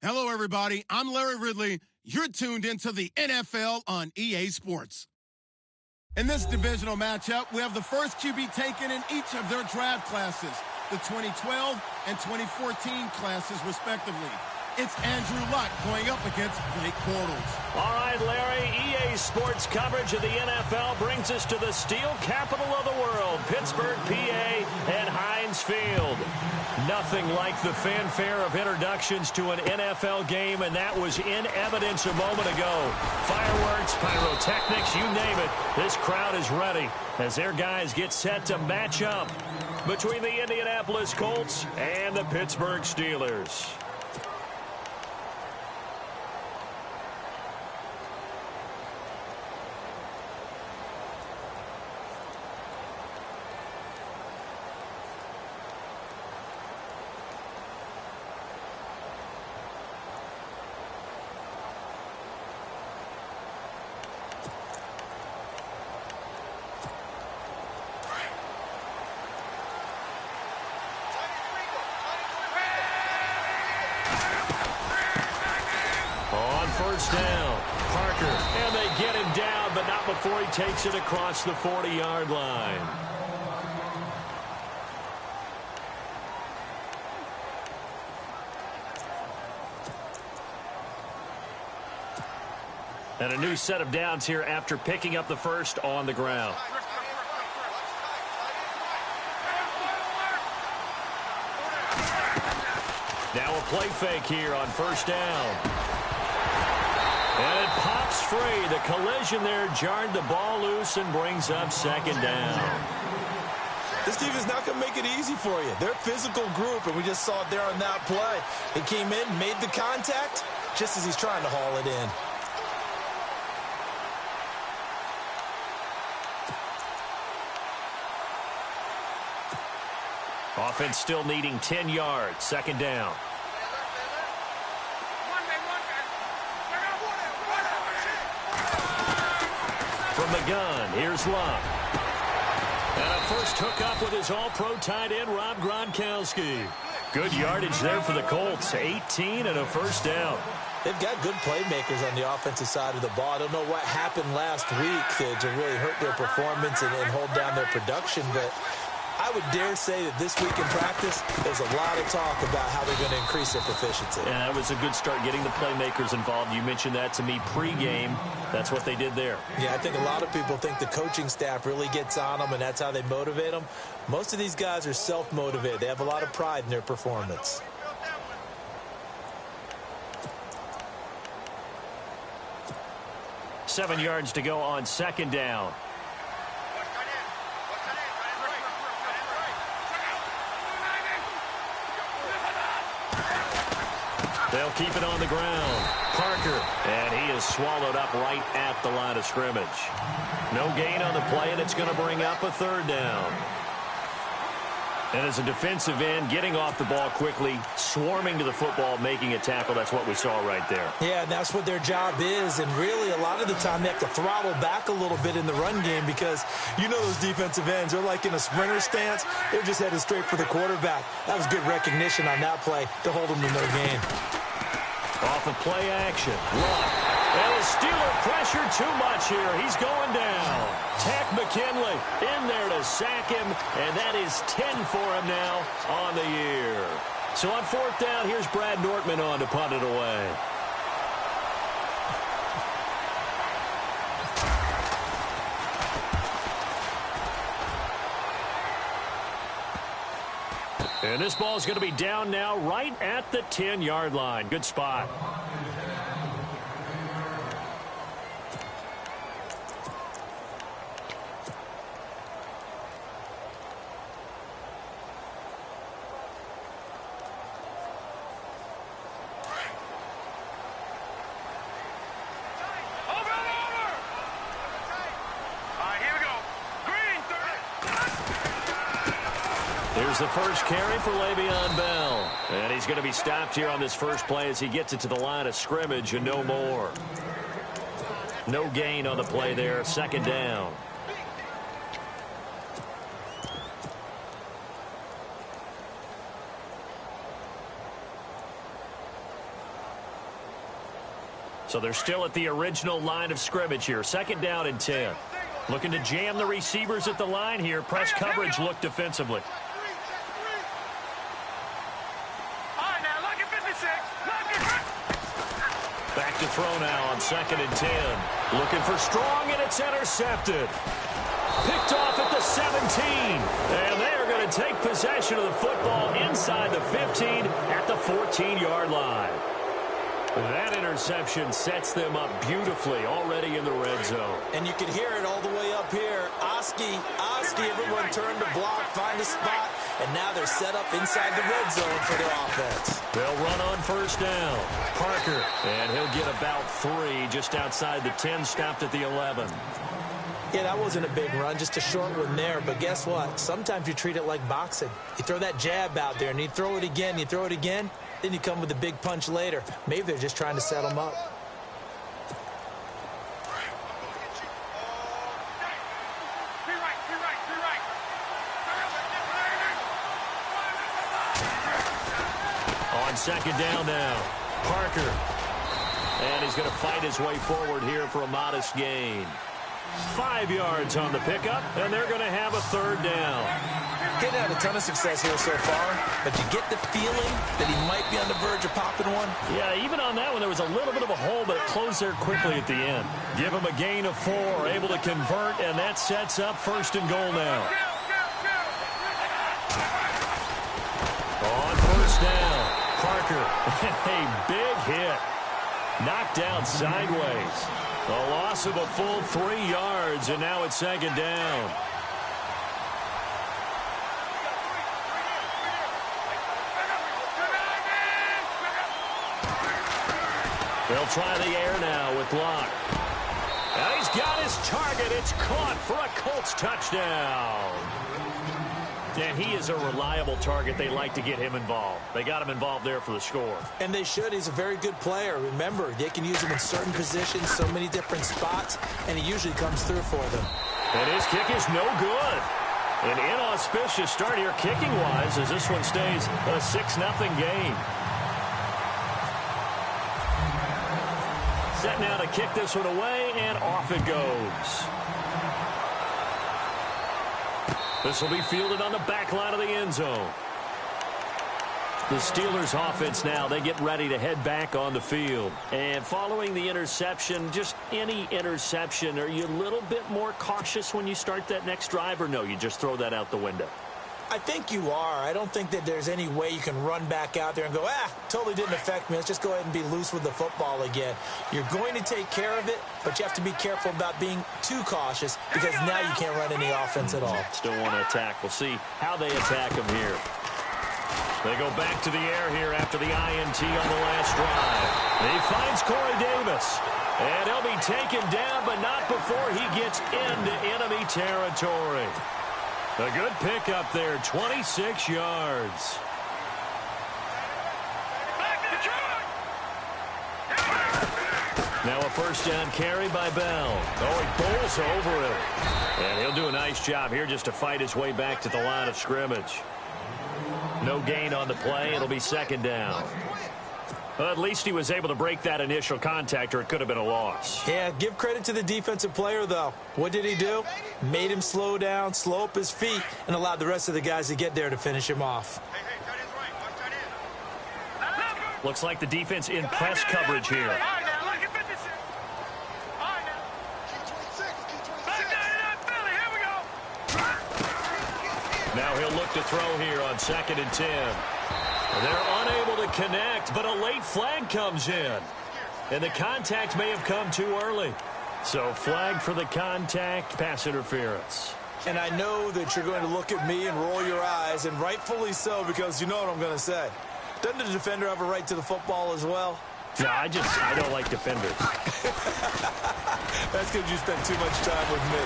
Hello, everybody. I'm Larry Ridley. You're tuned into the NFL on EA Sports. In this divisional matchup, we have the first QB taken in each of their draft classes, the 2012 and 2014 classes, respectively. It's Andrew Luck going up against Blake Bortles. All right, Larry, EA Sports coverage of the NFL brings us to the steel capital of the world, Pittsburgh, PA, and Heinz Field. Nothing like the fanfare of introductions to an NFL game, and that was in evidence a moment ago. Fireworks, pyrotechnics, you name it. This crowd is ready as their guys get set to match up between the Indianapolis Colts and the Pittsburgh Steelers. First down, Parker, and they get him down, but not before he takes it across the 40-yard line. And a new set of downs here after picking up the first on the ground. Now a play fake here on first down. And it pops free. The collision there jarred the ball loose and brings up second down. This team is not going to make it easy for you. They're a physical group, and we just saw it there on that play. He came in, made the contact, just as he's trying to haul it in. Offense still needing 10 yards. Second down. From the gun, here's Luck. And a first hookup with his all-pro tight end, Rob Gronkowski. Good yardage there for the Colts. 18 and a first down. They've got good playmakers on the offensive side of the ball. I don't know what happened last week to really hurt their performance and hold down their production, but I would dare say that this week in practice, there's a lot of talk about how they're going to increase their proficiency. And that was a good start, getting the playmakers involved. You mentioned that to me pregame. That's what they did there. Yeah, I think a lot of people think the coaching staff really gets on them, and that's how they motivate them. Most of these guys are self-motivated. They have a lot of pride in their performance. Seven yards to go on second down. They'll keep it on the ground. Parker, and he is swallowed up right at the line of scrimmage. No gain on the play, and it's going to bring up a third down. And as a defensive end, getting off the ball quickly, swarming to the football, making a tackle, that's what we saw right there. Yeah, and that's what their job is, and really a lot of the time they have to throttle back a little bit in the run game because you know those defensive ends, they're like in a sprinter stance. They're just headed straight for the quarterback. That was good recognition on that play to hold them to no gain. Off of play action. Luck. And the Steeler pressure too much here. He's going down. Tack McKinley in there to sack him, and that is 10 for him now on the year. So on fourth down, here's Brad Nortman on to punt it away. And this ball is going to be down now right at the 10-yard line. Good spot. Here's the first carry for Le'Veon Bell. And he's going to be stopped here on this first play as he gets it to the line of scrimmage and no more. No gain on the play there. Second down. So they're still at the original line of scrimmage here. 2nd down and 10. Looking to jam the receivers at the line here. Press coverage look defensively. Back to throw now on 2nd and 10. Looking for Strong, and it's intercepted. Picked off at the 17. And they are going to take possession of the football inside the 15 at the 14-yard line. That interception sets them up beautifully already in the red zone. And you can hear it all the way up here. Oski, everyone turned to block, find a spot, and now they're set up inside the red zone for their offense. They'll run on 1st down. Parker, and he'll get about 3 just outside the 10, stopped at the 11. Yeah, that wasn't a big run, just a short one there. But guess what? Sometimes you treat it like boxing. You throw that jab out there, and you throw it again, then you come with a big punch later. Maybe they're just trying to set them up. On 2nd down now, Parker. And he's going to fight his way forward here for a modest gain. 5 yards on the pickup, and they're going to have a 3rd down. Didn't have a ton of success here so far, but you get the feeling that he might be on the verge of popping one. Yeah, even on that one, there was a little bit of a hole, but it closed there quickly at the end. Give him a gain of 4, able to convert, and that sets up 1st and goal now. On 1st down, Parker, a big hit. Knocked down sideways. A loss of a full 3 yards, and now it's 2nd down. They'll try the air now with Locke. And he's got his target. It's caught for a Colts touchdown. And he is a reliable target. They like to get him involved. They got him involved there for the score. And they should. He's a very good player. Remember, they can use him in certain positions, so many different spots, and he usually comes through for them. And his kick is no good. An inauspicious start here kicking-wise as this one stays a 6-0 game. Set now to kick this one away, and off it goes. This will be fielded on the back line of the end zone. The Steelers offense now, they get ready to head back on the field. And following the interception, just any interception, are you a little bit more cautious when you start that next drive, or no, you just throw that out the window? I think you are. I don't think that there's any way you can run back out there and go, totally didn't affect me. Let's just go ahead and be loose with the football again. You're going to take care of it, but you have to be careful about being too cautious because now you can't run any offense at all. Still want to attack. We'll see how they attack him here. They go back to the air here after the INT on the last drive. He finds Corey Davis. And he'll be taken down, but not before he gets into enemy territory. A good pickup there, 26 yards. Now a 1st down carry by Bell. Oh, he bowls over it. And he'll do a nice job here just to fight his way back to the line of scrimmage. No gain on the play. It'll be 2nd down. Well, at least he was able to break that initial contact, or it could have been a loss. Yeah, give credit to the defensive player, though. What did he do? Made him slow down, slow up his feet, and allowed the rest of the guys to get there to finish him off. Looks like the defense in press coverage here. Now he'll look to throw here on 2nd and 10. They're unable to connect, but a late flag comes in. And the contact may have come too early. So flag for the contact, pass interference. And I know that you're going to look at me and roll your eyes, and rightfully so, because you know what I'm going to say. Doesn't the defender have a right to the football as well? No, I don't like defenders. That's because you spent too much time with me.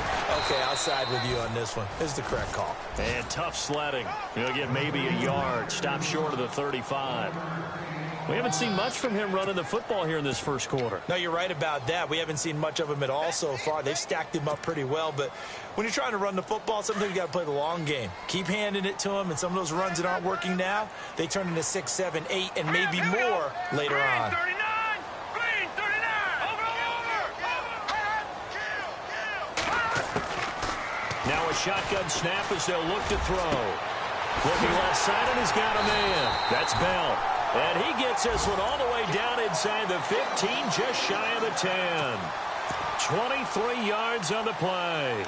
Okay, I'll side with you on this one. This is the correct call. And tough sledding. He'll get maybe a yard. Stop short of the 35. We haven't seen much from him running the football here in this first quarter. No, you're right about that. We haven't seen much of him at all so far. They've stacked him up pretty well. But when you're trying to run the football, sometimes you got to play the long game. Keep handing it to him, and some of those runs that aren't working now, they turn into 6, 7, 8, and maybe more later on. shotgun snap as they'll look to throw. Looking left side, and he's got a man. That's Bell. And he gets this one all the way down inside the 15, just shy of the 10. 23 yards on the play.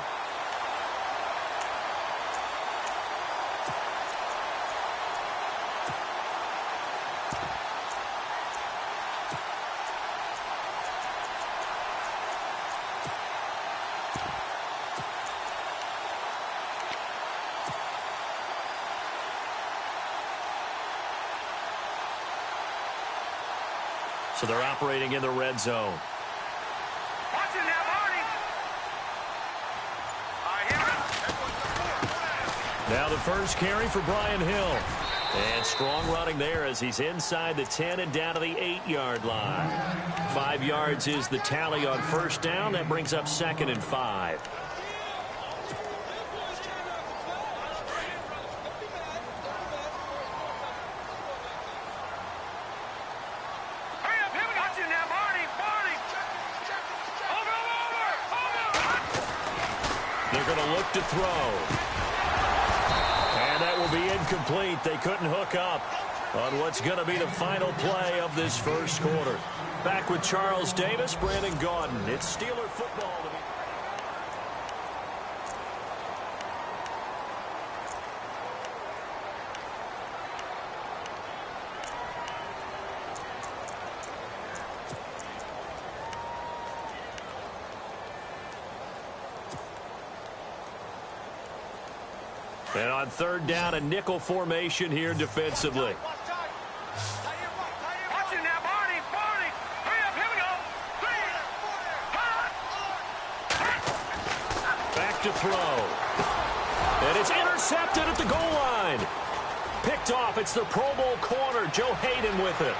So they're operating in the red zone. Now the first carry for Brian Hill. And strong running there as he's inside the 10 and down to the 8-yard line. 5 yards is the tally on first down. That brings up 2nd and 5. They're going to look to throw. And that will be incomplete. They couldn't hook up on what's going to be the final play of this first quarter. Back with Charles Davis, Brandon Gaudin. It's Steeler football to be. And on third down, a nickel formation here defensively. Back to throw. And it's intercepted at the goal line. Picked off. It's the Pro Bowl corner, Joe Hayden with it.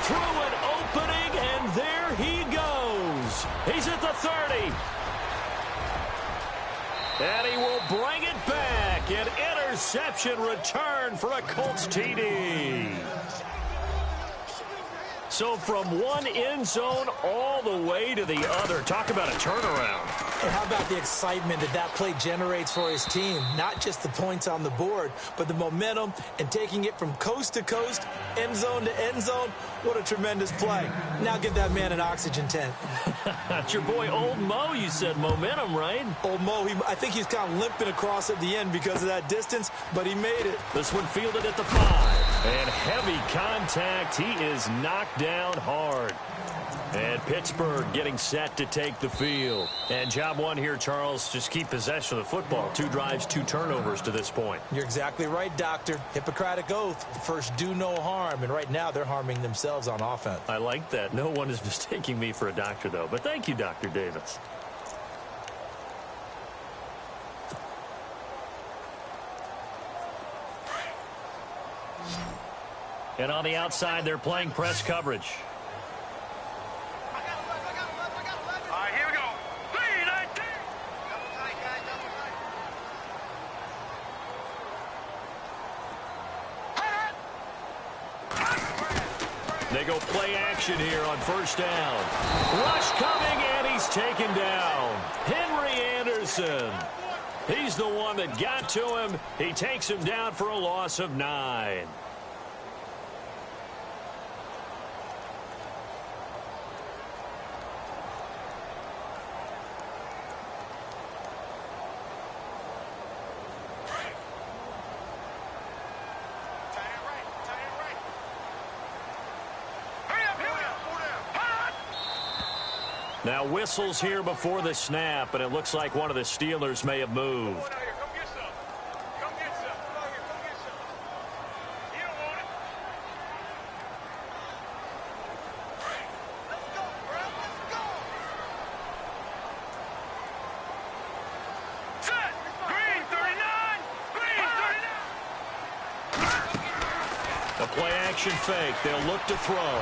Through an opening, and there he goes. He's at the 30. And he will bring it back. An interception return for a Colts TD. So from one end zone all the way to the other. Talk about a turnaround. And how about the excitement that play generates for his team? Not just the points on the board, but the momentum and taking it from coast to coast, end zone to end zone. What a tremendous play. Now give that man an oxygen tent. It's your boy Old Mo, you said. Momentum, right? Old Mo, I think he's kind of limping across at the end because of that distance, but he made it. This one fielded at the 5. And heavy contact. He is knocked down hard. And Pittsburgh getting set to take the field. And job one here, Charles, just keep possession of the football. 2 drives, 2 turnovers to this point. You're exactly right, Doctor. Hippocratic oath. First, do no harm. And right now, they're harming themselves on offense. I like that. No one is mistaking me for a doctor, though. But thank you, Dr. Davis. And on the outside, they're playing press coverage. They go play action here on first down. Rush coming, and he's taken down. Henry Anderson. He's the one that got to him. He takes him down for a loss of 9. Now whistles here before the snap, and it looks like one of the Steelers may have moved. A play action fake. They'll look to throw.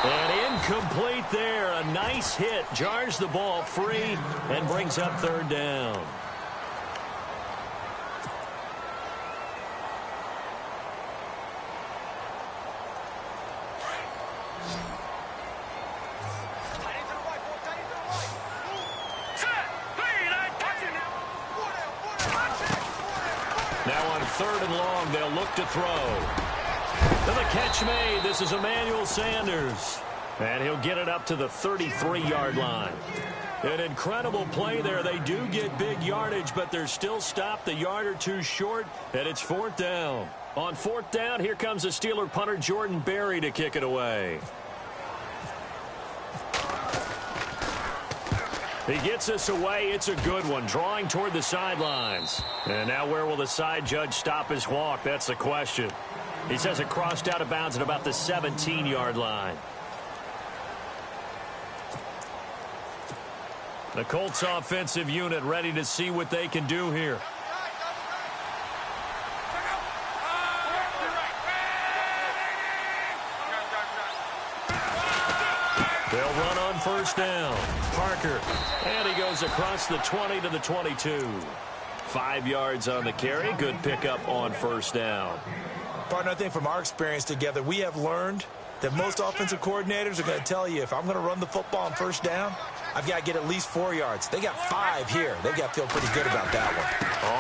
And incomplete there. A nice hit. Jars the ball free and brings up third down. 3rd and long. They'll look to throw. And the catch made. This is Emmanuel Sanders. And he'll get it up to the 33-yard line. An incredible play there. They do get big yardage, but they're still stopped a yard or two short, and it's 4th down. On 4th down, here comes the Steeler punter Jordan Berry to kick it away. He gets us away. It's a good one, drawing toward the sidelines. And now where will the side judge stop his walk? That's the question. He says it crossed out of bounds at about the 17-yard line. The Colts offensive unit ready to see what they can do here. They'll run on 1st down. Parker. And he goes across the 20 to the 22. 5 yards on the carry. Good pickup on 1st down. Partner, I think from our experience together, we have learned that most offensive coordinators are going to tell you, if I'm going to run the football on 1st down, I've got to get at least 4 yards. They got 5 here. They've got to feel pretty good about that one.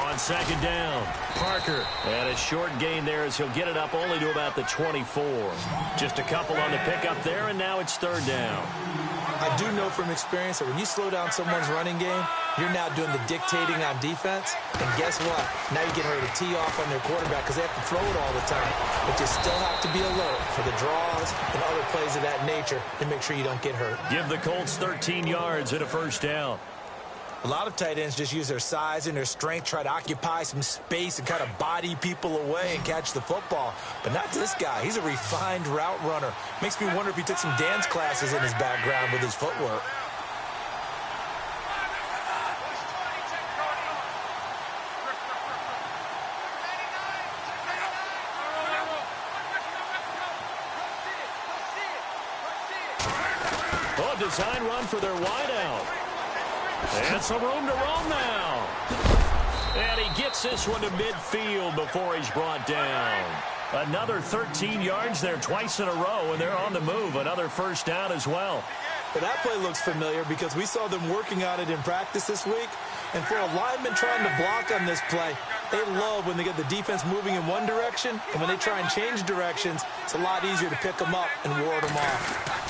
On 2nd down, Parker. And a short gain there as he'll get it up only to about the 24. Just a couple on the pickup there, and now it's 3rd down. I do know from experience that when you slow down someone's running game, you're now doing the dictating on defense. And guess what? Now you're getting ready to tee off on their quarterback because they have to throw it all the time. But you still have to be alert for the draws and other plays of that nature to make sure you don't get hurt. Give the Colts 13 yards and a 1st down. A lot of tight ends just use their size and their strength, try to occupy some space and kind of body people away and catch the football. But not this guy. He's a refined route runner. Makes me wonder if he took some dance classes in his background with his footwork. Oh, design run for their wideout. And some room to roam now. And he gets this one to midfield before he's brought down. Another 13 yards there twice in a row, and they're on the move. Another 1st down as well. But that play looks familiar because we saw them working on it in practice this week. And for a lineman trying to block on this play, they love when they get the defense moving in one direction. And when they try and change directions, it's a lot easier to pick them up and ward them off.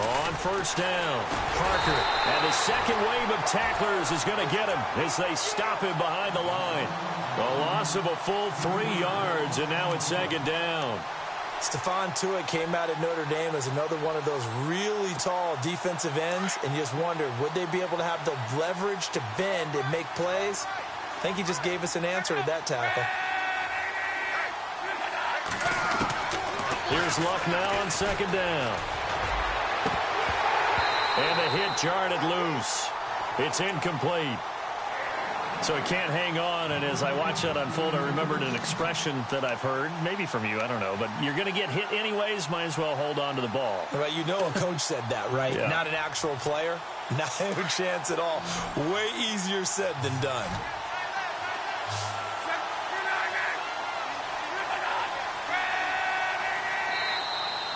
On 1st down, Parker. And the second wave of tacklers is going to get him as they stop him behind the line. A loss of a full 3 yards, and now it's 2nd down. Stephon Tuitt came out at Notre Dame as another one of those really tall defensive ends, and you just wondered, would they be able to have the leverage to bend and make plays? I think he just gave us an answer to that tackle. Here's Luck now on 2nd down. And the hit jarred it loose. It's incomplete. So he can't hang on, and as I watch that unfold, I remembered an expression that I've heard, maybe from you, I don't know, but you're going to get hit anyways, might as well hold on to the ball. Right, you know a coach said that, right? Yeah. Not an actual player. Not a chance at all. Way easier said than done.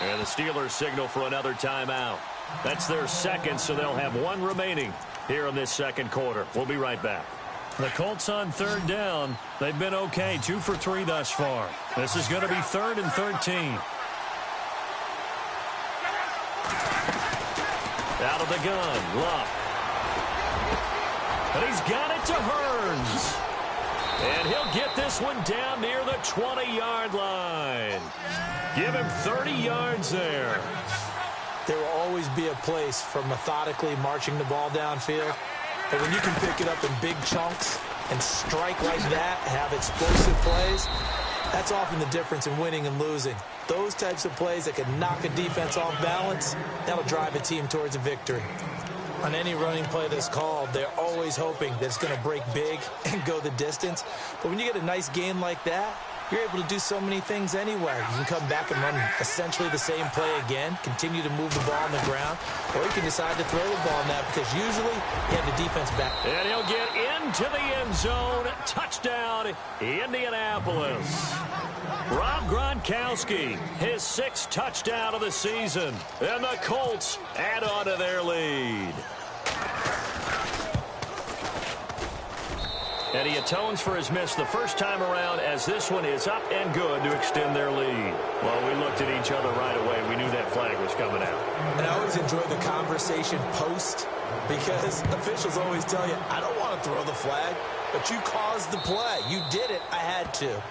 And the Steelers signal for another timeout. That's their second, so they'll have one remaining here in this 2nd quarter. We'll be right back. The Colts on 3rd down. They've been okay, 2 for 3 thus far. This is going to be 3rd and 13. Out of the gun, Luck. And he's got it to Hearns. And he'll get this one down near the 20-yard line. Give him 30 yards there. There will always be a place for methodically marching the ball downfield. But when you can pick it up in big chunks and strike like that, have explosive plays, that's often the difference in winning and losing. Those types of plays that can knock a defense off balance, that'll drive a team towards a victory. On any running play that's called, they're always hoping that it's going to break big and go the distance. But when you get a nice gain like that, you're able to do so many things anyway. You can come back and run essentially the same play again, continue to move the ball on the ground, or you can decide to throw the ball now because usually you have the defense back. And he'll get into the end zone. Touchdown, Indianapolis. Rob Gronkowski, his 6th touchdown of the season. And the Colts add on to their lead. And he atones for his miss the first time around as this one is up and good to extend their lead. Well, we looked at each other right away. We knew that flag was coming out. And I always enjoy the conversation post because officials always tell you, I don't want to throw the flag, but you caused the play. You did it. I had to.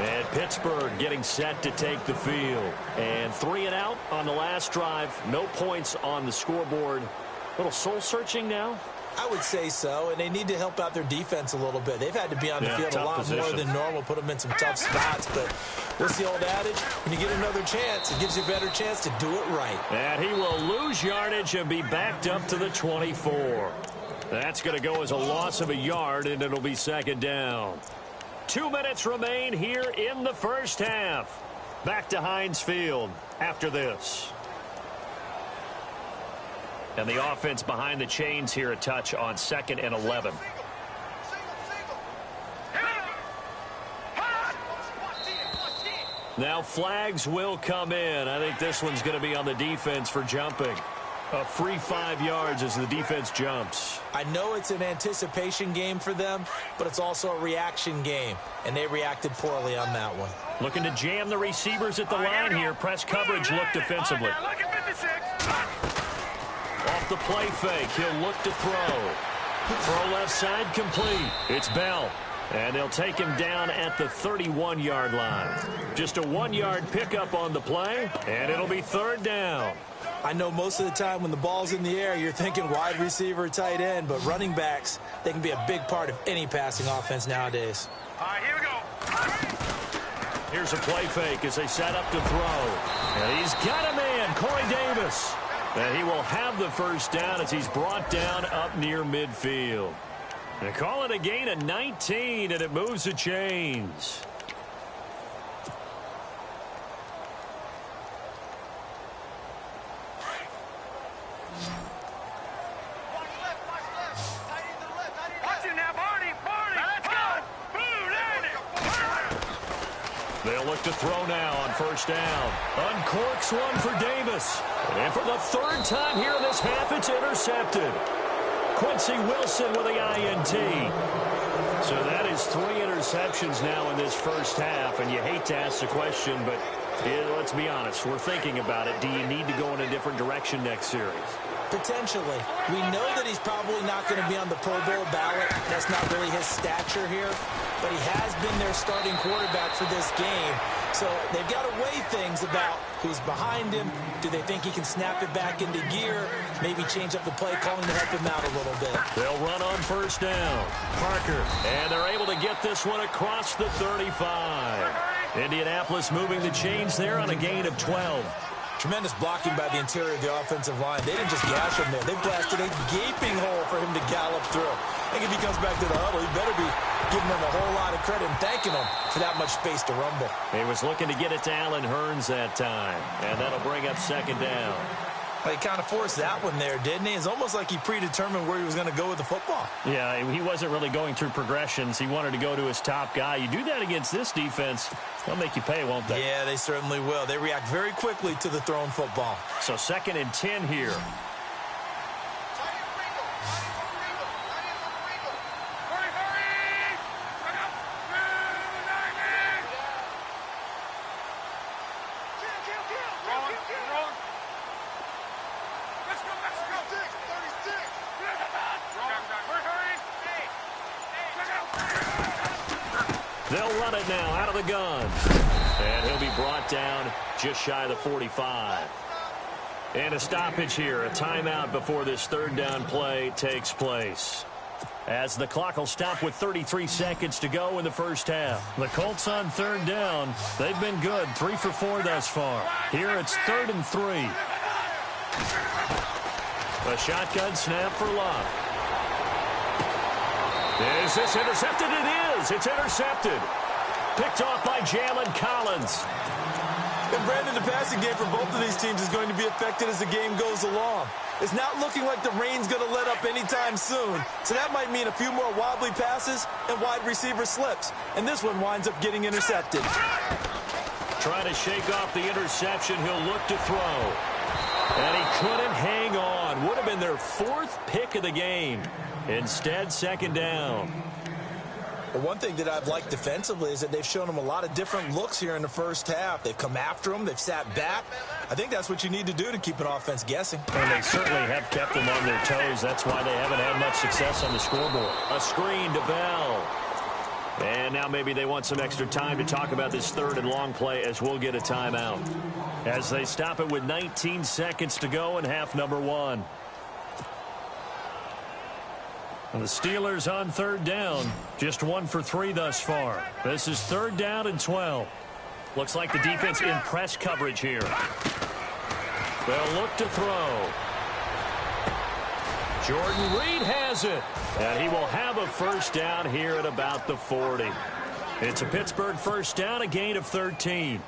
And Pittsburgh getting set to take the field. And 3 and out on the last drive. No points on the scoreboard. A little soul-searching now? I would say so, and they need to help out their defense a little bit. They've had to be on the field a lot more than normal, put them in some tough spots. But what's the old adage? When you get another chance, it gives you a better chance to do it right. And he will lose yardage and be backed up to the 24. That's going to go as a loss of a yard, and it'll be second down. 2 minutes remain here in the first half. Back to Heinz Field after this. And the offense behind the chains here a touch on 2nd and 11. Now flags will come in. I think this one's going to be on the defense for jumping. A free 5 yards as the defense jumps. I know it's an anticipation game for them, but it's also a reaction game, and they reacted poorly on that one. Looking to jam the receivers at the line here. Press coverage look defensively. Off the play fake, he'll look to throw. Throw left side complete. It's Bell. And they'll take him down at the 31-yard line. Just a 1-yard pickup on the play, and it'll be third down. I know most of the time when the ball's in the air, you're thinking wide receiver, tight end, but running backs, they can be a big part of any passing offense nowadays. All right, here we go. Here's a play fake as they set up to throw. And he's got a man, Corey Davis. And he will have the first down as he's brought down up near midfield. They call it a gain of 19, and it moves the chains. They'll look to throw now on first down. Uncorks one for Davis. And for the third time here in this half, it's intercepted. Quincy Wilson with the INT. So that is 3 interceptions now in this first half. And you hate to ask the question, but let's be honest. We're thinking about it. Do you need to go in a different direction next series? Potentially. We know that he's probably not going to be on the Pro Bowl ballot. That's not really his stature here. But he has been their starting quarterback for this game. So they've got to weigh things about who's behind him. Do they think he can snap it back into gear? Maybe change up the play calling to help him out a little bit. They'll run on first down. Parker. And they're able to get this one across the 35. Indianapolis moving the chains there on a gain of 12. Tremendous blocking by the interior of the offensive line. They didn't just gash him there. They blasted a gaping hole for him to gallop through. I think if he comes back to the huddle, he better be giving him a whole lot of credit and thanking him for that much space to rumble. He was looking to get it to Allen Hurns that time, and that'll bring up second down. Well, he kind of forced that one there, didn't he? It's almost like he predetermined where he was going to go with the football. Yeah, he wasn't really going through progressions. He wanted to go to his top guy. You do that against this defense, they'll make you pay, won't they? Yeah, they certainly will. They react very quickly to the thrown football. So 2nd and 10 here. They'll run it now out of the gun. And he'll be brought down just shy of the 45. And a stoppage here, a timeout before this third down play takes place. As the clock will stop with 33 seconds to go in the first half. The Colts on third down. They've been good, 3 for 4 thus far. Here it's 3rd and 3. A shotgun snap for Love. Is this intercepted? It is. It's intercepted. Picked off by Jalen Collins. And Brandon, the passing game for both of these teams is going to be affected as the game goes along. It's not looking like the rain's going to let up anytime soon. So that might mean a few more wobbly passes and wide receiver slips. And this one winds up getting intercepted. Trying to shake off the interception. He'll look to throw. And he couldn't hang on. Would have been their 4th pick of the game. Instead, second down. Well, one thing that I've liked defensively is that they've shown them a lot of different looks here in the first half. They've come after them. They've sat back. I think that's what you need to do to keep an offense guessing. And they certainly have kept them on their toes. That's why they haven't had much success on the scoreboard. A screen to Bell. And now maybe they want some extra time to talk about this 3rd and long play as we'll get a timeout. As they stop it with 19 seconds to go in half number 1. And the Steelers on 3rd down. Just 1 for 3 thus far. This is 3rd down and 12. Looks like the defense in press coverage here. They'll look to throw. Jordan Reed has it. And he will have a first down here at about the 40. It's a Pittsburgh first down, a gain of 13.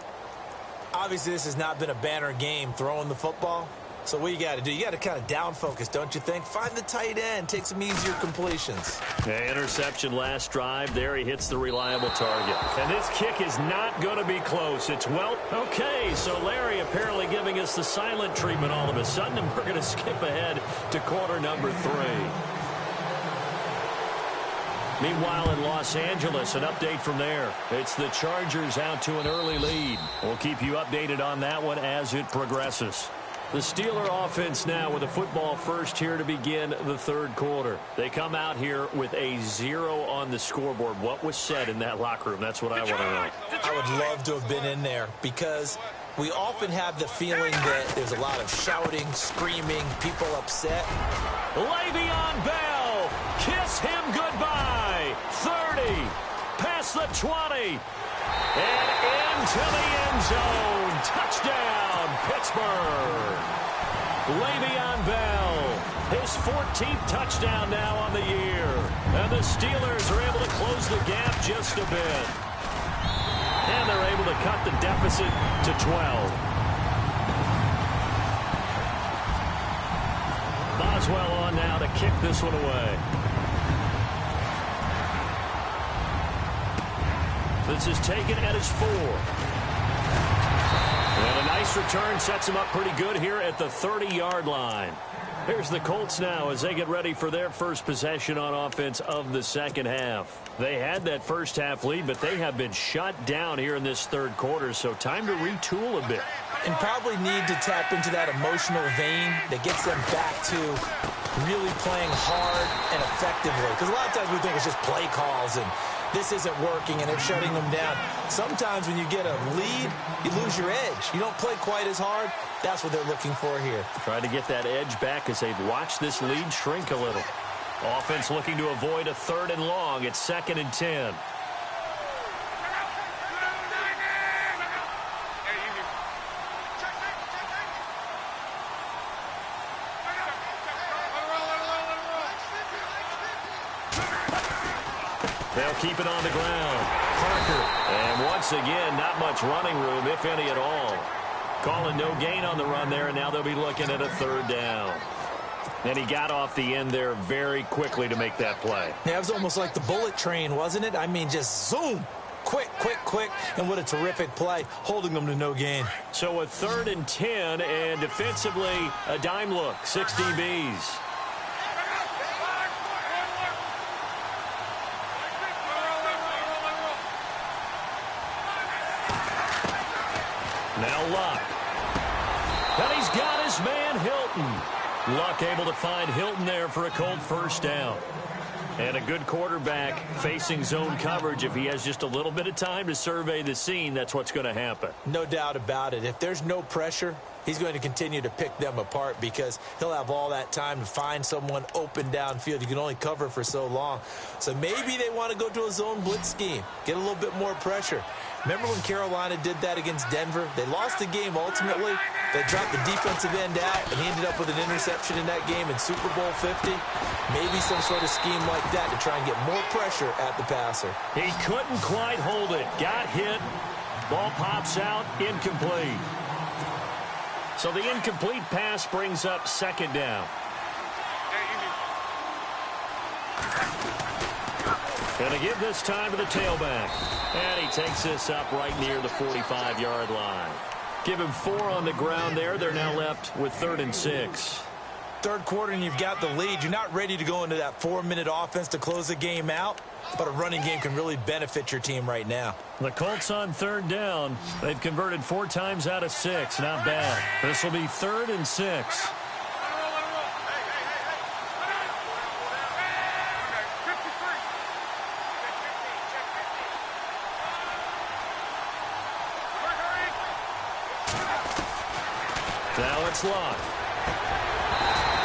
Obviously, this has not been a banner game throwing the football. So what you got to do, you got to kind of down focus, don't you think? Find the tight end, take some easier completions. Interception last drive. There he hits the reliable target. And this kick is not going to be close. It's well. Okay, so Larry apparently giving us the silent treatment all of a sudden, and we're going to skip ahead to quarter number 3. Meanwhile, in Los Angeles, an update from there. It's the Chargers out to an early lead. We'll keep you updated on that one as it progresses. The Steeler offense now with a football first here to begin the 3rd quarter. They come out here with a 0 on the scoreboard. What was said in that locker room? That's what I want to know. I would love to have been in there because we often have the feeling that there's a lot of shouting, screaming, people upset. Le'Veon Bell, kiss him goodbye. 30, past the 20. And into the end zone. Touchdown, Pittsburgh. Le'Veon Bell, his 14th touchdown now on the year. And the Steelers are able to close the gap just a bit. And they're able to cut the deficit to 12. Boswell on now to kick this one away. This is taken at his 4. And a nice return sets him up pretty good here at the 30-yard line. Here's the Colts now as they get ready for their first possession on offense of the second half. They had that first half lead, but they have been shut down here in this 3rd quarter, so time to retool a bit. And probably need to tap into that emotional vein that gets them back to really playing hard and effectively. Because a lot of times we think it's just play calls and this isn't working and they're shutting them down. Sometimes when you get a lead, you lose your edge. You don't play quite as hard. That's what they're looking for here. Trying to get that edge back as they've watched this lead shrink a little. Offense looking to avoid a 3rd and long. It's 2nd and 10. They'll keep it on the ground. Parker. And once again, not much running room, if any at all. Calling no gain on the run there, and now they'll be looking at a 3rd down. And he got off the end there very quickly to make that play. Yeah, it was almost like the bullet train, wasn't it? I mean, just zoom. Quick, quick, quick. And what a terrific play, holding them to no gain. So a 3rd and 10, and defensively, a dime look. 6 DBs. Now Luck. And he's got his man Hilton. Luck able to find Hilton there for a Colt first down. And a good quarterback facing zone coverage. If he has just a little bit of time to survey the scene, that's what's going to happen. No doubt about it. If there's no pressure, he's going to continue to pick them apart because he'll have all that time to find someone open downfield. You can only cover for so long. So maybe they want to go to a zone blitz scheme, get a little bit more pressure. Remember when Carolina did that against Denver? They lost the game ultimately. They dropped the defensive end out, and he ended up with an interception in that game in Super Bowl 50. Maybe some sort of scheme like that to try and get more pressure at the passer. He couldn't quite hold it. Got hit. Ball pops out. Incomplete. So the incomplete pass brings up 2nd down. Going to give this time to the tailback. And he takes this up right near the 45-yard line. Give him 4 on the ground there. They're now left with 3rd and 6. Third quarter and you've got the lead. You're not ready to go into that 4-minute offense to close the game out, but a running game can really benefit your team right now. The Colts on 3rd down. They've converted 4 times out of 6. Not bad. This will be 3rd and 6. Now it's locked.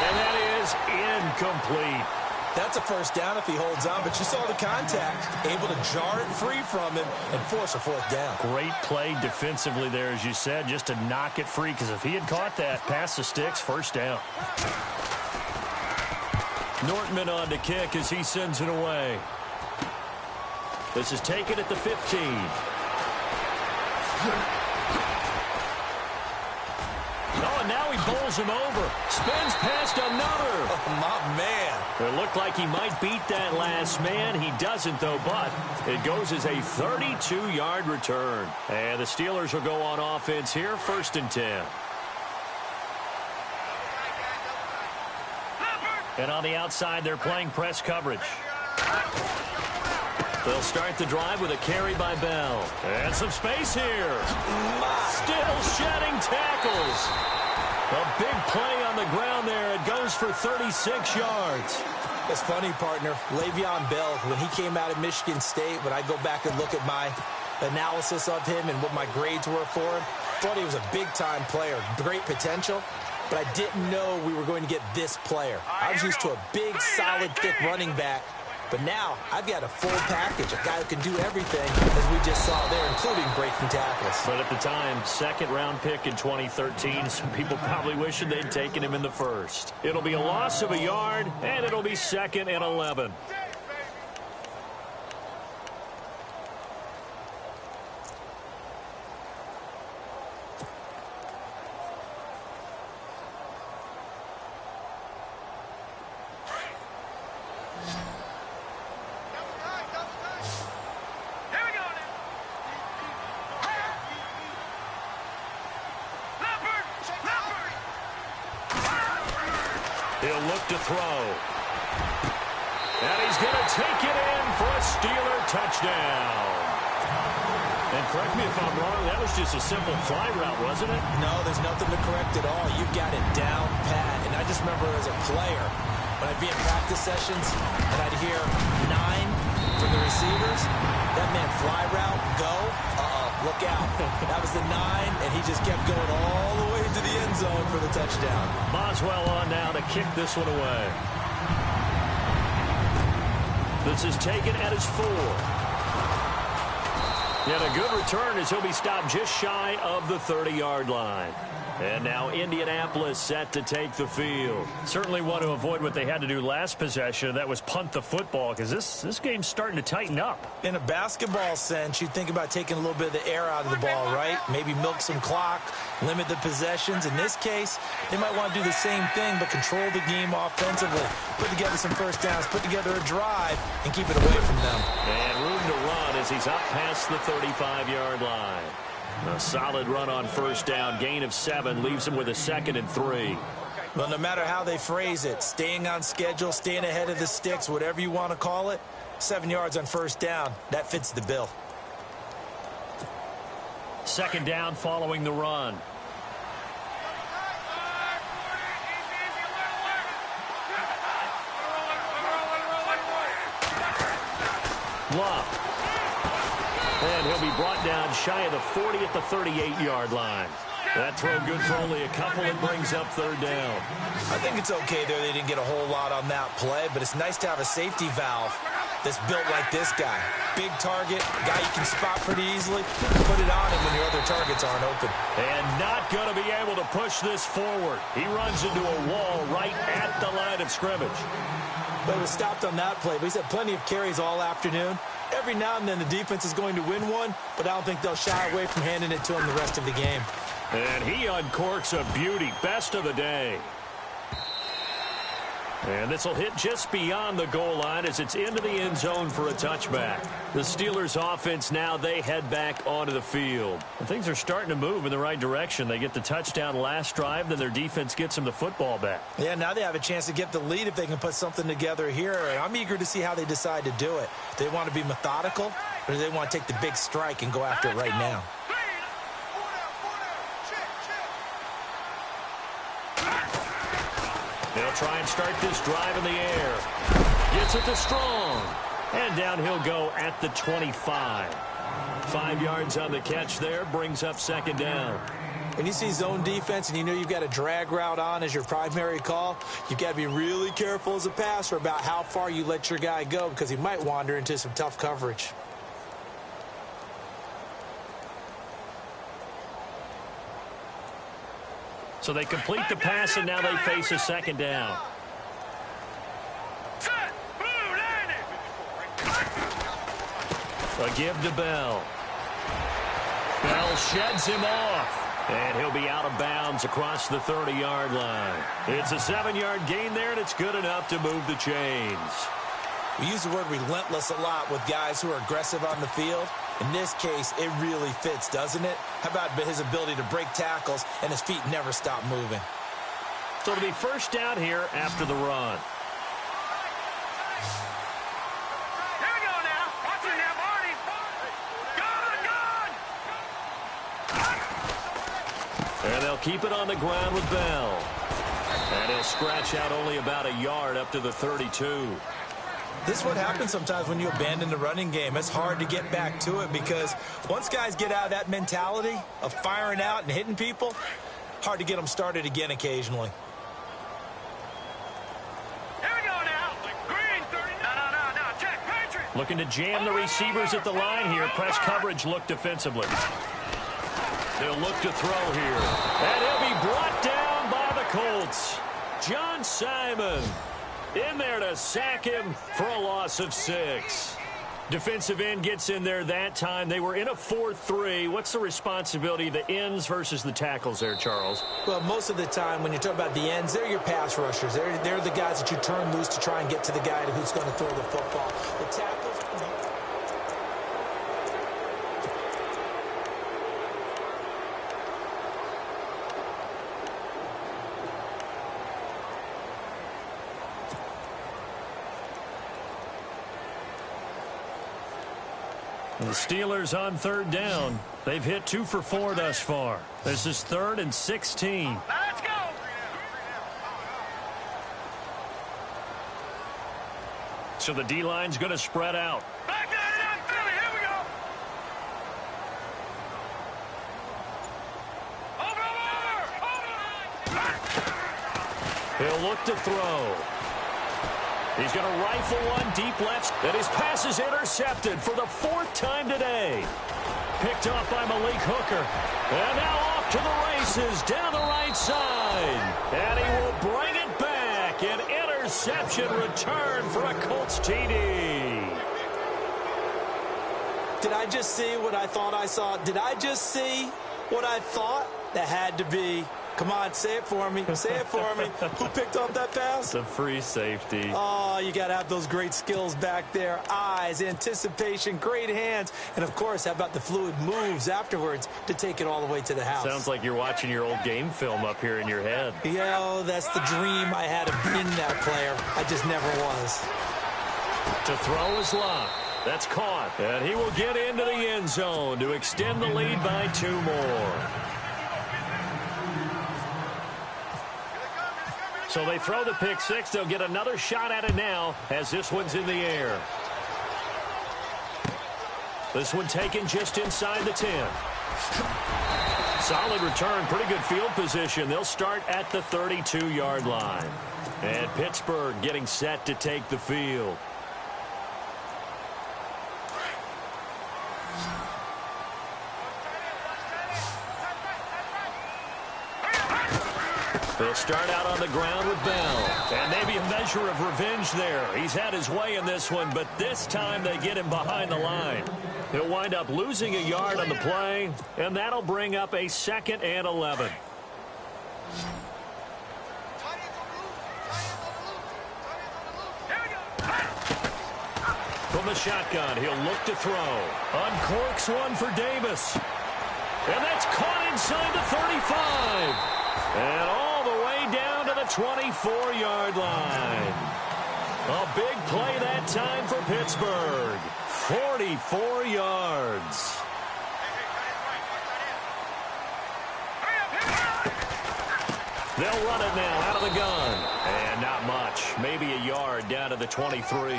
And that is incomplete. That's a first down if he holds on, but you saw the contact. Able to jar it free from him and force a 4th down. Great play defensively there, as you said, just to knock it free, because if he had caught that, past the sticks, first down. Nortman on to kick as he sends it away. This is taken at the 15. Oh, and now he bowls him over. Spins past another. Oh, my man. It looked like he might beat that last man. He doesn't, though, but it goes as a 32-yard return. And the Steelers will go on offense here, 1st and 10. And on the outside, they're playing press coverage. They'll start the drive with a carry by Bell. And some space here. Still shedding tackles. A big play on the ground there. It goes for 36 yards. It's funny, partner. Le'Veon Bell, when he came out of Michigan State, when I go back and look at my analysis of him and what my grades were for him, thought he was a big-time player. Great potential. But I didn't know we were going to get this player. I was used to a big, solid, thick running back. But now I've got a full package, a guy who can do everything, as we just saw there, including breaking tackles. But at the time, 2nd-round pick in 2013, some people probably wishing they'd taken him in the 1st. It'll be a loss of a yard, and it'll be 2nd and 11. He'll look to throw. And he's going to take it in for a Steeler touchdown. And correct me if I'm wrong, that was just a simple fly route, wasn't it? No, there's nothing to correct at all. You've got it down pat. And I just remember as a player, when I'd be in practice sessions and I'd hear 9 from the receivers, that meant fly route, go, look out. That was the 9, and he just kept going all the way to the end zone for the touchdown. Boswell on now to kick this one away. This is taken at his 4. And a good return as he'll be stopped just shy of the 30-yard line. And now Indianapolis set to take the field. Certainly want to avoid what they had to do last possession. That was punt the football, because this game's starting to tighten up. In a basketball sense, you think about taking a little bit of the air out of the ball, right? Maybe milk some clock, limit the possessions. In this case, they might want to do the same thing, but control the game offensively. Put together some first downs, put together a drive, and keep it away from them. And room to run as he's up past the 35-yard line. A solid run on first down. Gain of 7 leaves him with a 2nd and 3. Well, no matter how they phrase it, staying on schedule, staying ahead of the sticks, whatever you want to call it, 7 yards on first down, that fits the bill. 2nd down following the run. Love. And he'll be brought down shy of the 40 at the 38-yard line. That throw good for only a couple. It brings up 3rd down. I think it's okay there. They didn't get a whole lot on that play, but it's nice to have a safety valve that's built like this guy. Big target, guy you can spot pretty easily. Put it on him when your other targets aren't open. And not going to be able to push this forward. He runs into a wall right at the line of scrimmage. But it was stopped on that play. But he's had plenty of carries all afternoon. Every now and then the defense is going to win one, but I don't think they'll shy away from handing it to him the rest of the game. And he uncorks a beauty. Best of the day. And this will hit just beyond the goal line as it's into the end zone for a touchback. The Steelers offense now, they head back onto the field. And things are starting to move in the right direction. They get the touchdown last drive, then their defense gets them the football back. Yeah, now they have a chance to get the lead if they can put something together here. And I'm eager to see how they decide to do it. Do they want to be methodical, or do they want to take the big strike and go after it right now? They'll try and start this drive in the air. Gets it to Strong. And down he'll go at the 25. 5 yards on the catch there. Brings up second down. When you see zone defense and you know you've got a drag route on as your primary call, you've got to be really careful as a passer about how far you let your guy go because he might wander into some tough coverage. So they complete the pass, and now they face a second down. A give to Bell. Bell sheds him off, and he'll be out of bounds across the 30-yard line. It's a 7-yard gain there, and it's good enough to move the chains. We use the word relentless a lot with guys who are aggressive on the field. In this case, it really fits, doesn't it? How about his ability to break tackles and his feet never stop moving? So it'll be first down here after the run. Here we go now. Watch it now, Marty. Gone. And they'll keep it on the ground with Bell. And he'll scratch out only about a yard up to the 32. This is what happens sometimes when you abandon the running game. It's hard to get back to it because once guys get out of that mentality of firing out and hitting people, hard to get them started again occasionally. Here we go now. Green 30. No. Check. Patriot. Looking to jam the receivers at the line here. Press coverage look defensively. They'll look to throw here. And he'll be brought down by the Colts. John Simon in there to sack him for a loss of 6. Defensive end gets in there that time. They were in a 4-3. What's the responsibility of the ends versus the tackles there, Charles? Well, most of the time when you talk about the ends, they're your pass rushers. They're the guys that you turn loose to try and get to the guy who's going to throw the football. The tackles... The Steelers on third down. They've hit 2 for 4 thus far. This is 3rd and 16. Now let's go. So the D-line's going to spread out. Back down it on Philly. Here we go. Over. He'll look to throw. He's going to rifle one deep left, and his pass is intercepted for the 4th time today. Picked off by Malik Hooker. And now off to the races down the right side. And he will bring it back. An interception return for a Colts TD. Did I just see what I thought I saw? Did I just see what I thought? That had to be... Come on, say it for me. Say it for me. Who picked up that pass? The free safety. Oh, you got to have those great skills back there. Eyes, anticipation, great hands. And, of course, how about the fluid moves afterwards to take it all the way to the house? Sounds like you're watching your old game film up here in your head. Yeah, oh, that's the dream I had of being that player. I just never was. To throw is locked. That's caught. And he will get into the end zone to extend the lead by 2 more. So they throw the pick 6. They'll get another shot at it now as this one's in the air. This one taken just inside the 10. Solid return, pretty good field position. They'll start at the 32-yard line. And Pittsburgh getting set to take the field. They'll start out on the ground with Bell. And maybe a measure of revenge there. He's had his way in this one, but this time they get him behind the line. He'll wind up losing a yard on the play, and that'll bring up a 2nd and 11. from the shotgun. He'll look to throw. Uncorks one for Davis. And that's caught inside the 35. And all the way down to the 24-yard line. A big play that time for Pittsburgh. 44 yards. They'll run it now out of the gun. And not much. Maybe a yard down to the 23.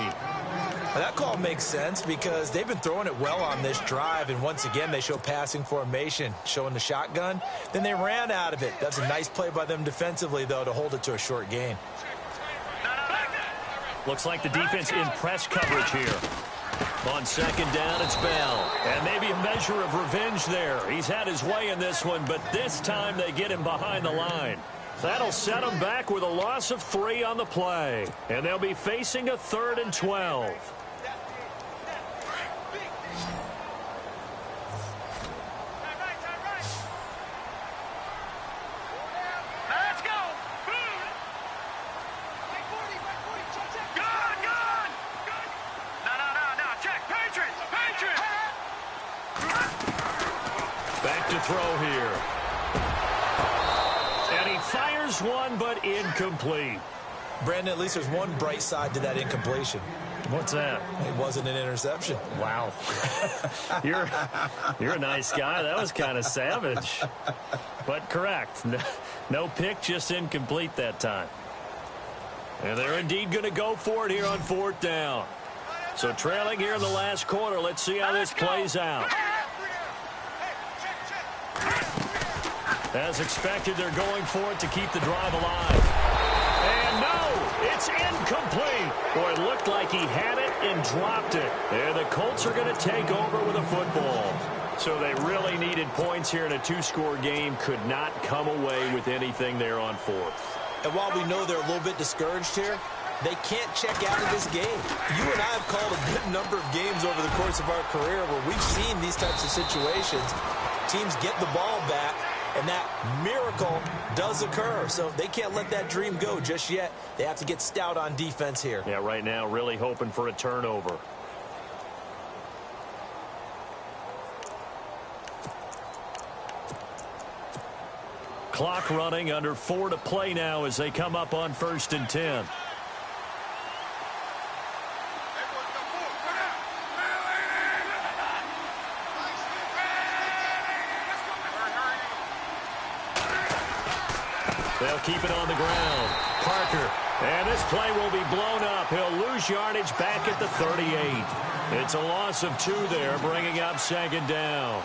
That call makes sense because they've been throwing it well on this drive, and once again they show passing formation, showing the shotgun. Then they ran out of it. That's a nice play by them defensively, though, to hold it to a short gain. Looks like the defense in press coverage here. On second down, it's Bell. And maybe a measure of revenge there. He's had his way in this one, but this time they get him behind the line. That'll set them back with a loss of 3 on the play. And they'll be facing a 3rd and 12. Back to throw here. And he fires one, but incomplete. Brandon, at least there's one bright side to that incompletion. What's that? It wasn't an interception. Wow. You're a nice guy. That was kind of savage. But correct. No pick, just incomplete that time. And they're indeed going to go for it here on 4th down. So trailing here in the last quarter. Let's see how this plays out. As expected, they're going for it to keep the drive alive. And no, it's incomplete. Boy, it looked like he had it and dropped it. And the Colts are going to take over with a football. So they really needed points here in a 2-score game. Could not come away with anything there on 4th. And while we know they're a little bit discouraged here, they can't check out of this game. You and I have called a good number of games over the course of our career where we've seen these types of situations. Teams get the ball back, and that miracle does occur. So they can't let that dream go just yet. They have to get stout on defense here. Yeah, right now really hoping for a turnover. Clock running, under 4 to play now as they come up on 1st and 10. They'll keep it on the ground. Parker. And this play will be blown up. He'll lose yardage back at the 38. It's a loss of 2 there, bringing up 2nd down.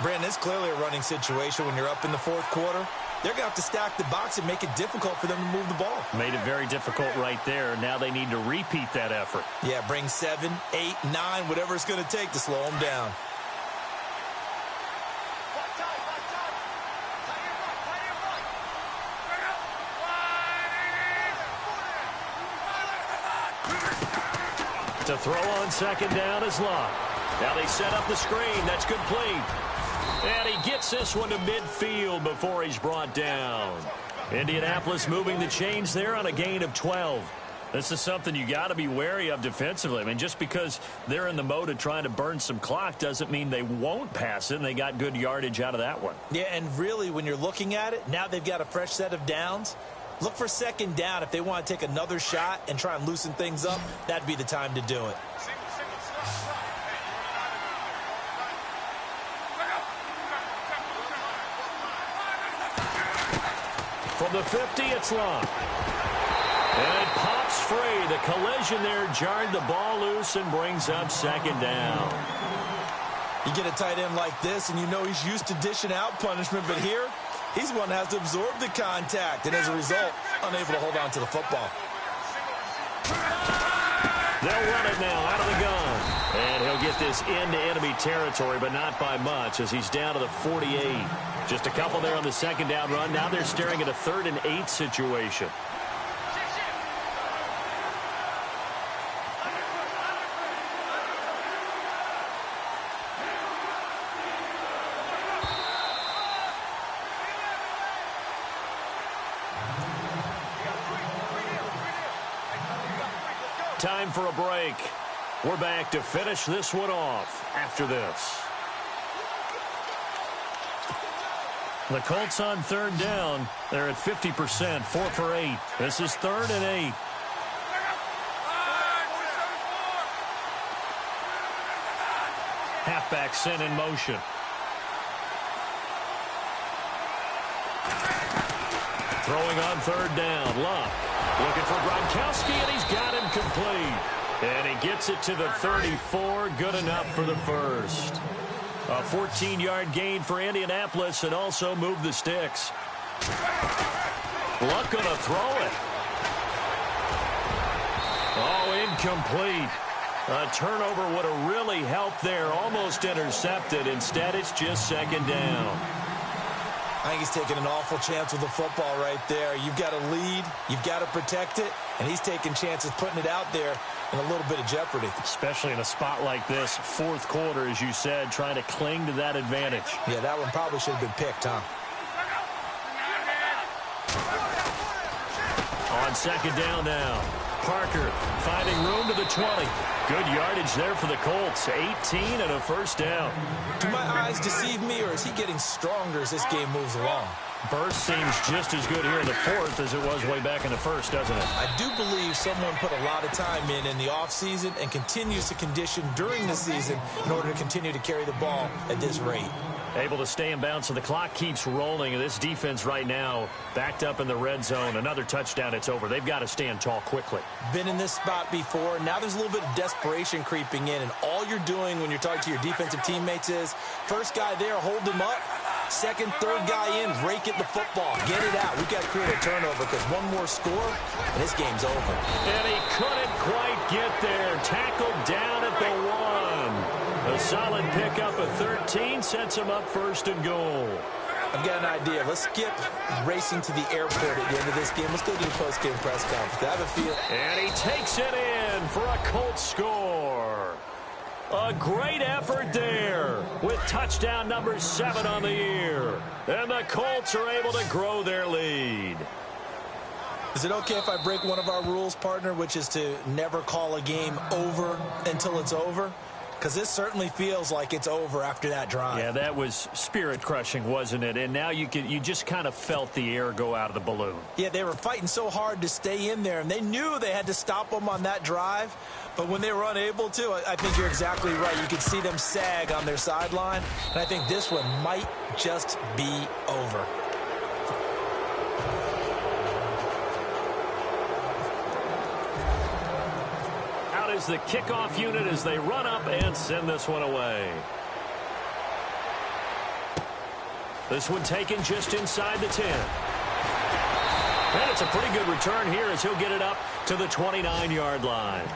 Brandon, it's clearly a running situation when you're up in the 4th quarter. They're going to have to stack the box and make it difficult for them to move the ball. Made it very difficult right there. Now they need to repeat that effort. Yeah, bring 7, 8, 9, whatever it's going to take to slow them down. To throw on 2nd down is Locke. Now they set up the screen. That's complete. And he gets this one to midfield before he's brought down. Indianapolis moving the chains there on a gain of 12. This is something you got to be wary of defensively. I mean, just because they're in the mode of trying to burn some clock doesn't mean they won't pass it, and they got good yardage out of that one. Yeah, and really, when you're looking at it, now they've got a fresh set of downs. Look for 2nd down. If they want to take another shot and try and loosen things up, that'd be the time to do it. From the 50, it's Locke. And it pops free. The collision there jarred the ball loose and brings up 2nd down. You get a tight end like this, and you know he's used to dishing out punishment, but here, he's one that has to absorb the contact, and as a result, unable to hold on to the football. They'll run it now out of the gun. And he'll get this into enemy territory, but not by much as he's down to the 48. Just a couple there on the 2nd down run. Now they're staring at a 3rd and 8 situation. Time for a break. We're back to finish this one off after this. The Colts on third down. They're at 50%, 4 for 8. This is 3rd and 8. Halfback sent in motion. Throwing on third down. Luck looking for Gronkowski, and he's got him complete. And he gets it to the 34. Good enough for the first. A 14-yard gain for Indianapolis and also move the sticks. Luck going to throw it. Oh, incomplete. A turnover would have really helped there. Almost intercepted. Instead, it's just second down. I think he's taking an awful chance with the football right there. You've got to lead. You've got to protect it. And he's taking chances, putting it out there in a little bit of jeopardy. Especially in a spot like this, fourth quarter, as you said, trying to cling to that advantage. Yeah, that one probably should have been picked, huh? On second down now. Parker finding room to the 20. Good yardage there for the Colts. 18 and a first down. Do my eyes deceive me, or is he getting stronger as this game moves along? Burst seems just as good here in the fourth as it was way back in the first, doesn't it? I do believe someone put a lot of time in the offseason and continues to condition during the season in order to continue to carry the ball at this rate. Able to stay in bounds, so the clock keeps rolling. And this defense right now backed up in the red zone. Another touchdown, it's over. They've got to stand tall quickly. Been in this spot before. Now there's a little bit of desperation creeping in. And all you're doing when you're talking to your defensive teammates is, first guy there, hold him up. Second, third guy in, rake at the football. Get it out. We've got to create a turnover because one more score, and this game's over. And he couldn't quite get there. Tackled down at the 1. A solid pickup of 13 sets him up first and goal. I've got an idea. Let's skip racing to the airport at the end of this game. Let's go to the post-game press conference. I have a feel. And he takes it in for a Colts score. A great effort there with touchdown number 7 on the year. And the Colts are able to grow their lead. Is it okay if I break one of our rules, partner, which is to never call a game over until it's over? Because this certainly feels like it's over after that drive. Yeah, that was spirit-crushing, wasn't it? And now you just kind of felt the air go out of the balloon. Yeah, they were fighting so hard to stay in there, and they knew they had to stop them on that drive. But when they were unable to, I think you're exactly right. You could see them sag on their sideline, and I think this one might just be over. Is the kickoff unit as they run up and send this one away. This one taken just inside the 10. And it's a pretty good return here as he'll get it up to the 29-yard line.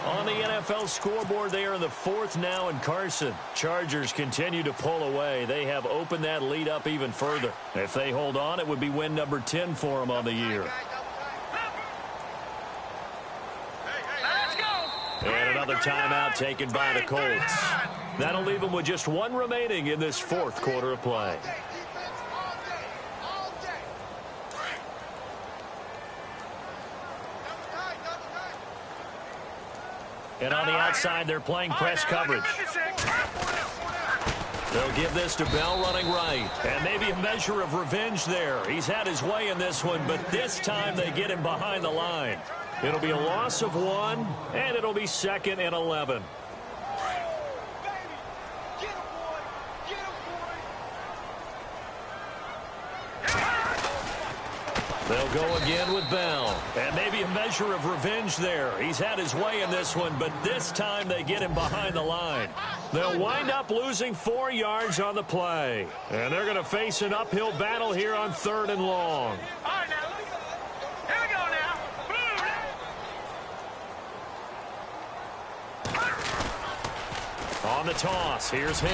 On the NFL scoreboard, they are in the 4th now in Carson. Chargers continue to pull away. They have opened that lead up even further. If they hold on, it would be win number 10 for them on the year. And another timeout taken by the Colts. That'll leave them with just 1 remaining in this 4th quarter of play. And on the outside, they're playing press coverage. They'll give this to Bell running right. And maybe a measure of revenge there. He's had his way in this one, but this time they get him behind the line. It'll be a loss of 1, and it'll be 2nd and 11. They'll go again with Bell. And maybe a measure of revenge there. He's had his way in this one, but this time they get him behind the line. They'll wind up losing 4 yards on the play. And they're going to face an uphill battle here on 3rd and long. On the toss, here's Hill.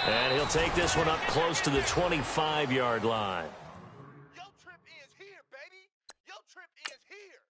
And he'll take this one up close to the 25-yard line. Your trip is here, baby. Your trip is here.